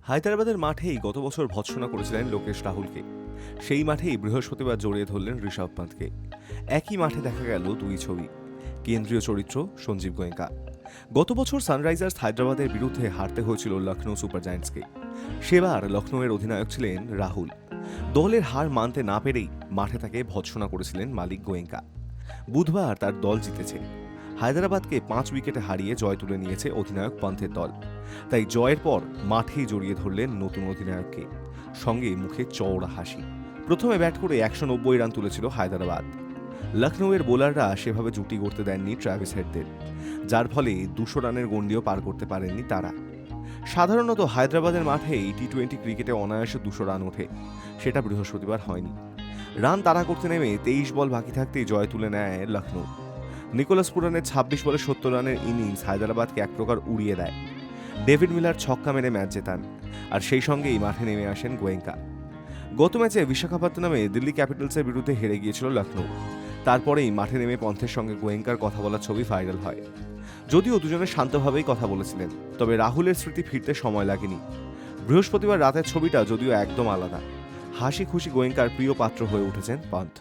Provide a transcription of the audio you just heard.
হায়দরাবাদের মাঠেই গত বছর ভৎসনা করেছিলেন লোকেশ রাহুলকে। সেই মাঠেই বৃহস্পতিবার জড়িয়ে ধরলেন ঋষভ পান্থকে। একই মাঠে দেখা গেল দুই ছবি। কেন্দ্রীয় চরিত্র সঞ্জীব গোয়েঙ্কা। গত বছর সানরাইজার্স হায়দ্রাবাদের বিরুদ্ধে হারতে হয়েছিল লখনৌ সুপার জায়ান্টসকে। সেবার লখনৌয়ের অধিনায়ক ছিলেন রাহুল। দলের হার মানতে না পেরেই মাঠে তাকে ভৎসনা করেছিলেন মালিক গোয়েঙ্কা। বুধবার তার দল জিতেছে। হায়দরাবাদকে 5 উইকেটে হারিয়ে জয় তুলে নিয়েছে অধিনায়ক পান্থের দল। তাই জয়ের পর মাঠেই জড়িয়ে ধরলেন নতুন অধিনায়ককে, সঙ্গে মুখে চওড়া হাসি। প্রথমে ব্যাট করে 190 রান তুলেছিল হায়দরাবাদ। লখনৌয়ের বোলাররা সেভাবে জুটি গড়তে দেননি ট্র্যাভিস হেডদের, যার ফলে 200 রানের গণ্ডিও পার করতে পারেননি তারা। সাধারণত হায়দরাবাদের মাঠেই টি-20 ক্রিকেটে অনায়াসে 200 রান ওঠে, সেটা বৃহস্পতিবার হয়নি। রান তাড়া করতে নেমে 23 বল বাকি থাকতেই জয় তুলে নেয় লখনৌ। নিকোলাস পুরানের 26 বলে 70 রানের ইনিংস হায়দরাবাদকে এক প্রকার উড়িয়ে দেয়। ডেভিড মিলার ছক্কা মেরে ম্যাচ জেতান, আর সেই সঙ্গেই মাঠে নেমে আসেন গোয়েঙ্কা। গত ম্যাচে বিশাখাপত্তনমে দিল্লি ক্যাপিটালসের বিরুদ্ধে হেরে গিয়েছিল লখনৌ। তারপরেই মাঠে নেমে পন্থের সঙ্গে গোয়েঙ্কার কথা বলার ছবি ভাইরাল হয়। যদিও দুজনে শান্তভাবেই কথা বলেছিলেন, তবে রাহুলের স্মৃতি ফিরতে সময় লাগেনি। বৃহস্পতিবার রাতের ছবিটা যদিও একদম আলাদা। হাসি খুশি গোয়েঙ্কার প্রিয় পাত্র হয়ে উঠেছেন পন্থ।